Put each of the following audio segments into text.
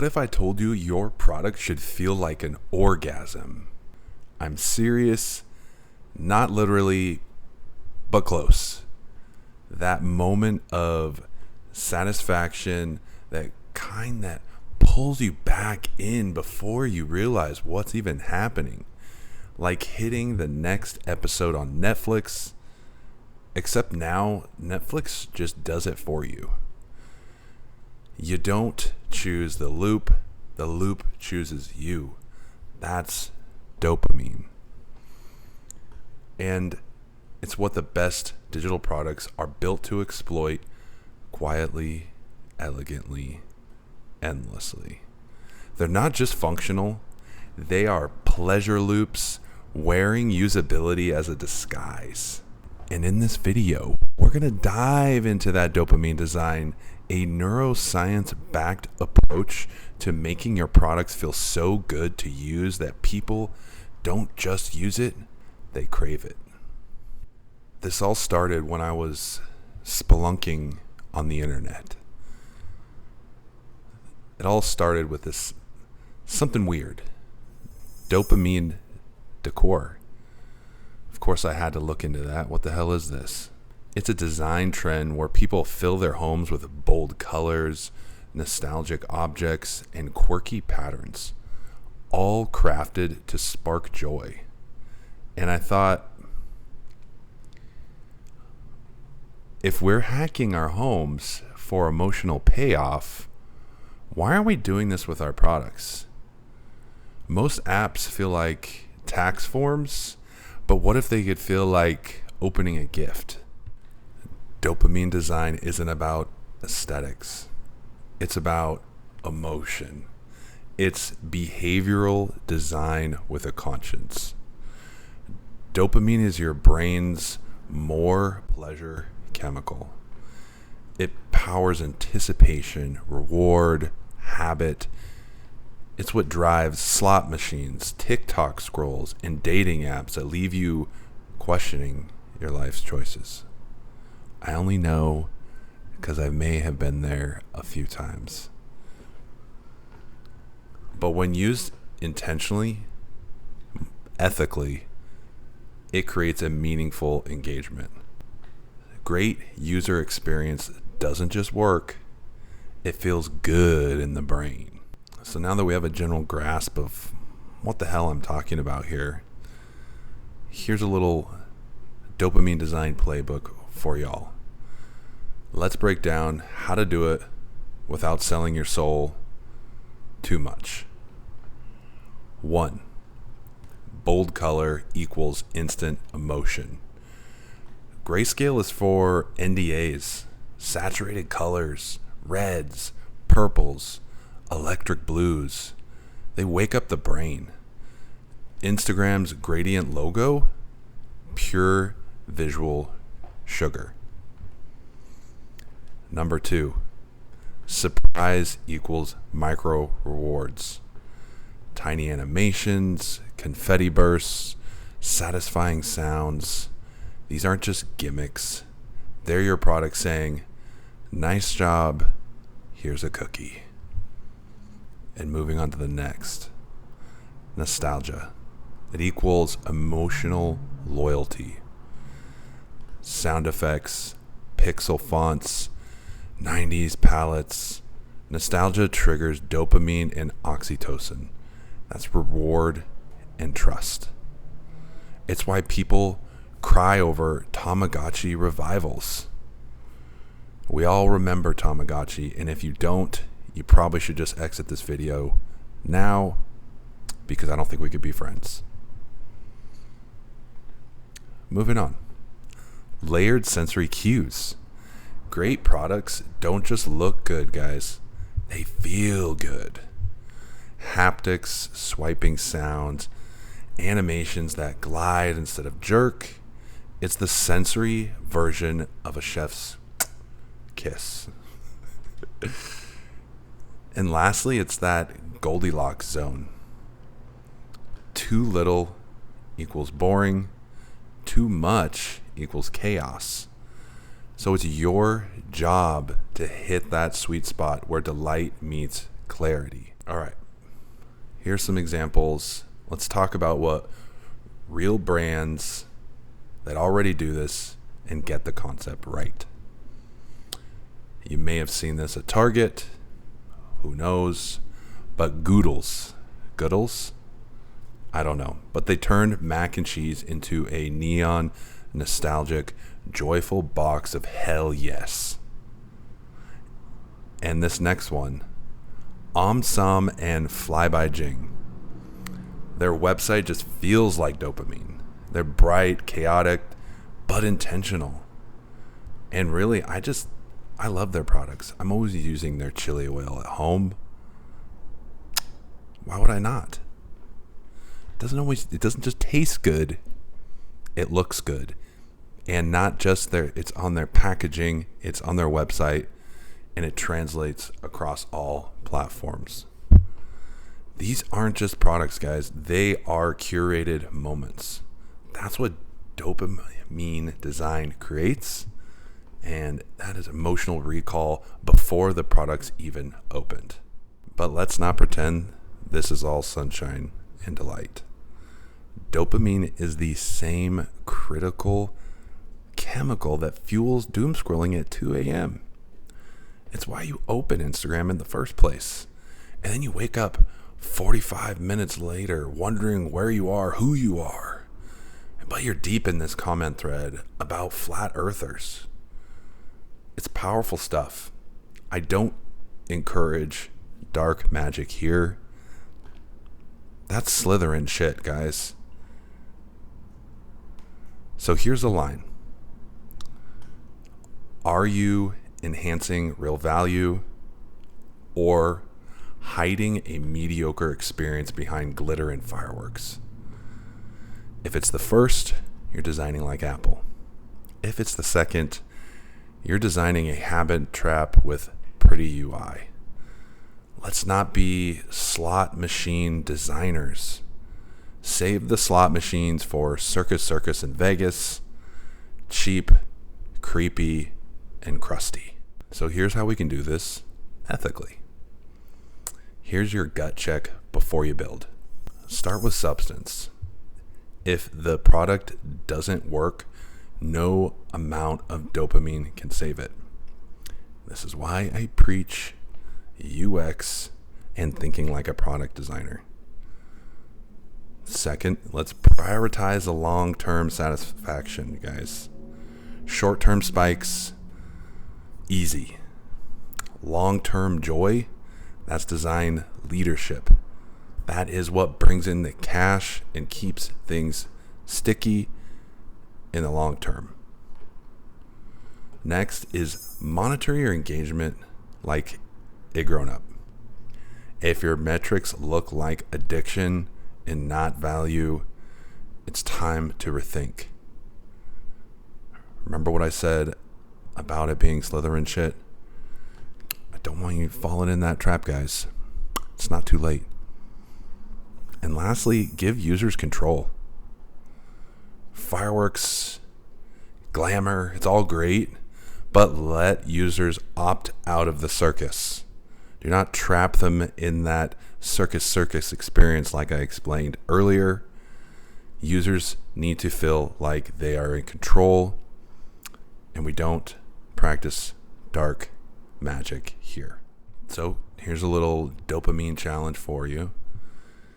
if I told you your product should feel like an orgasm? I'm serious, not literally, but close. That moment of satisfaction, that kind that pulls you back in before you realize what's even happening. Like hitting the next episode on Netflix, except now Netflix just does it for you. You don't choose the loop chooses you. That's dopamine. And it's what the best digital products are built to exploit quietly, elegantly, endlessly. They're not just functional, they are pleasure loops wearing usability as a disguise. And in this video, we're going to dive into that dopamine design, a neuroscience-backed approach to making your products feel so good to use that people don't just use it, they crave it. This all started when I was spelunking on the internet. It all started with this something weird, dopamine decor. Of course, I had to look into that. What the hell is this? It's a design trend where people fill their homes with bold colors, nostalgic objects, and quirky patterns, all crafted to spark joy. And I thought, if we're hacking our homes for emotional payoff, why aren't we doing this with our products? Most apps feel like tax forms, but what if they could feel like opening a gift? Dopamine design isn't about aesthetics. It's about emotion. It's behavioral design with a conscience. Dopamine is your brain's more pleasure chemical. It powers anticipation, reward, habit. It's what drives slot machines, TikTok scrolls, and dating apps that leave you questioning your life's choices. I only know because I may have been there a few times. But when used intentionally, ethically, it creates a meaningful engagement. Great user experience doesn't just work, it feels good in the brain. So now that we have a general grasp of what the hell I'm talking about here, here's a little dopamine design playbook for y'all. Let's break down how to do it without selling your soul too much. 1. Bold color equals instant emotion. Grayscale is for NDAs, saturated colors, reds, purples, electric blues. They wake up the brain. Instagram's gradient logo, pure visual sugar. 2, surprise equals micro rewards. Tiny animations, confetti bursts, satisfying sounds. These aren't just gimmicks. They're your product saying, nice job, here's a cookie. And moving on to the next. Nostalgia. It equals emotional loyalty. Sound effects, pixel fonts, 90s palettes. Nostalgia triggers dopamine and oxytocin. That's reward and trust. It's why people cry over Tamagotchi revivals. We all remember Tamagotchi, and if you don't, you probably should just exit this video now because I don't think we could be friends. Moving on. Layered sensory cues. Great products don't just look good, guys. They feel good. Haptics, swiping sounds, animations that glide instead of jerk. It's the sensory version of a chef's kiss. And lastly, it's that Goldilocks zone. Too little equals boring. Too much equals chaos. So it's your job to hit that sweet spot where delight meets clarity. All right. Here's some examples. Let's talk about what real brands that already do this and get the concept right. You may have seen this at Target. Who knows? But Goodles? I don't know. But they turned mac and cheese into a neon, nostalgic, joyful box of hell yes. And this next one, Sam and Fly by Jing. Their website just feels like dopamine. They're bright, chaotic, but intentional. And really, I love their products. I'm always using their chili oil at home. Why would I not? It doesn't just taste good. It looks good. And not just it's on their packaging, it's on their website, and it translates across all platforms. These aren't just products, guys. They are curated moments. That's what dopamine design creates. And that is emotional recall before the product's even opened. But let's not pretend this is all sunshine and delight. Dopamine is the same critical chemical that fuels doom scrolling at 2 a.m. It's why you open Instagram in the first place. And then you wake up 45 minutes later wondering where you are, who you are. But you're deep in this comment thread about flat earthers. It's powerful stuff. I don't encourage dark magic here. That's Slytherin shit, guys. So here's a line. Are you enhancing real value or hiding a mediocre experience behind glitter and fireworks? If it's the first, you're designing like Apple. If it's the second, you're designing a habit trap with pretty UI. Let's not be slot machine designers. Save the slot machines for Circus in Vegas. Cheap, creepy, and crusty. So here's how we can do this ethically. Here's your gut check before you build. Start with substance. If the product doesn't work, no amount of dopamine can save it. This is why I preach UX and thinking like a product designer. Second, let's prioritize the long-term satisfaction, guys. Short-term spikes, easy. Long-term joy, that's design leadership. That is what brings in the cash and keeps things sticky in the long term. Next is monitor your engagement like a grown-up. If your metrics look like addiction and not value, it's time to rethink. Remember what I said about it being Slytherin shit? I don't want you falling in that trap, guys. It's not too late. And lastly, give users control. Fireworks, glamour, it's all great, but let users opt out of the circus. Do not trap them in that circus experience like I explained earlier. Users need to feel like they are in control, and we don't practice dark magic here. So here's a little dopamine challenge for you.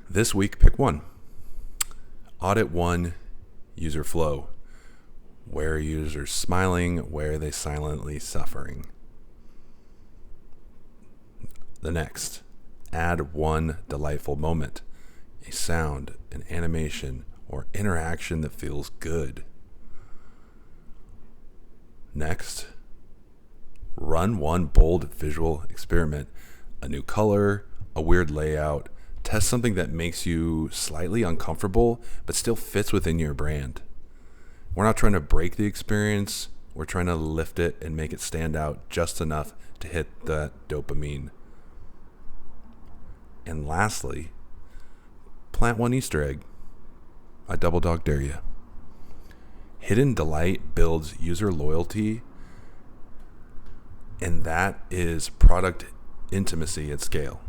This week, pick one. Audit one user flow. Where are users smiling? Where are they silently suffering? The next, add one delightful moment, a sound, an animation, or interaction that feels good. Next, run one bold visual experiment, a new color, a weird layout. Test something that makes you slightly uncomfortable, but still fits within your brand. We're not trying to break the experience. We're trying to lift it and make it stand out just enough to hit the dopamine. And lastly, plant one Easter egg. I double dog dare you. Hidden delight builds user loyalty, and that is product intimacy at scale.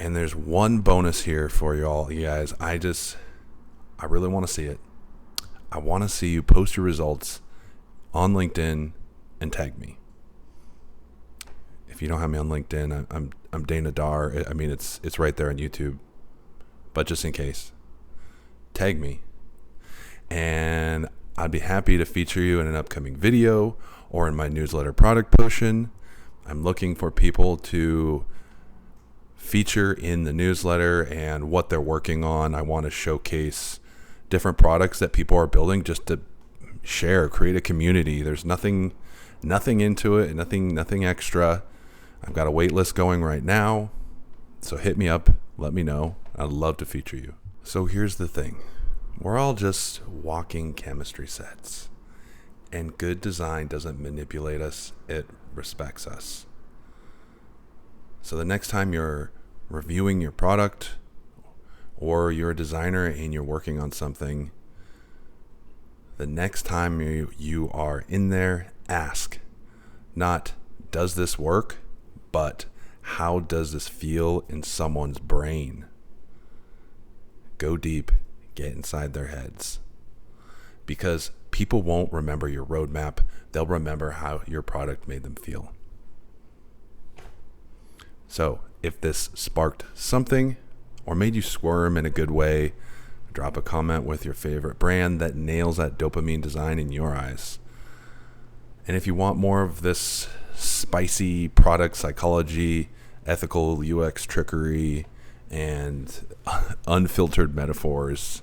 And there's one bonus here for you all, you guys. I really want to see it. I want to see you post your results on LinkedIn and tag me. If you don't have me on LinkedIn, I'm Dana Dar. I mean, it's right there on YouTube. But just in case, tag me. And I'd be happy to feature you in an upcoming video or in my newsletter product potion. I'm looking for people to feature in the newsletter and what they're working on. I want to showcase different products that people are building just to share, create a community. There's nothing into it, nothing extra. I've got a wait list going right now. So hit me up, let me know. I'd love to feature you. So here's the thing. We're all just walking chemistry sets. And good design doesn't manipulate us, it respects us. So the next time you're reviewing your product or you're a designer and you're working on something, the next time you are in there, ask, not does this work, but how does this feel in someone's brain? Go deep, get inside their heads. Because people won't remember your roadmap, they'll remember how your product made them feel. So if this sparked something or made you squirm in a good way, drop a comment with your favorite brand that nails that dopamine design in your eyes. And if you want more of this spicy product psychology, ethical UX trickery, and unfiltered metaphors,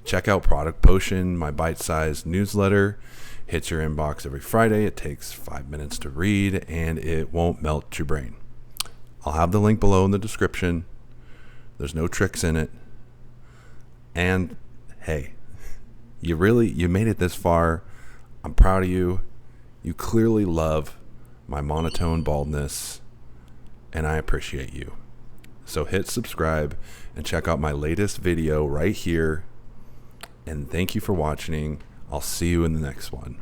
check out Product Potion, my bite-sized newsletter. Hits your inbox every Friday. It takes 5 minutes to read, and it won't melt your brain. I'll have the link below in the description. There's no tricks in it. And hey, you made it this far. I'm proud of you. You clearly love my monotone baldness, and I appreciate you. So hit subscribe and check out my latest video right here. And thank you for watching. I'll see you in the next one.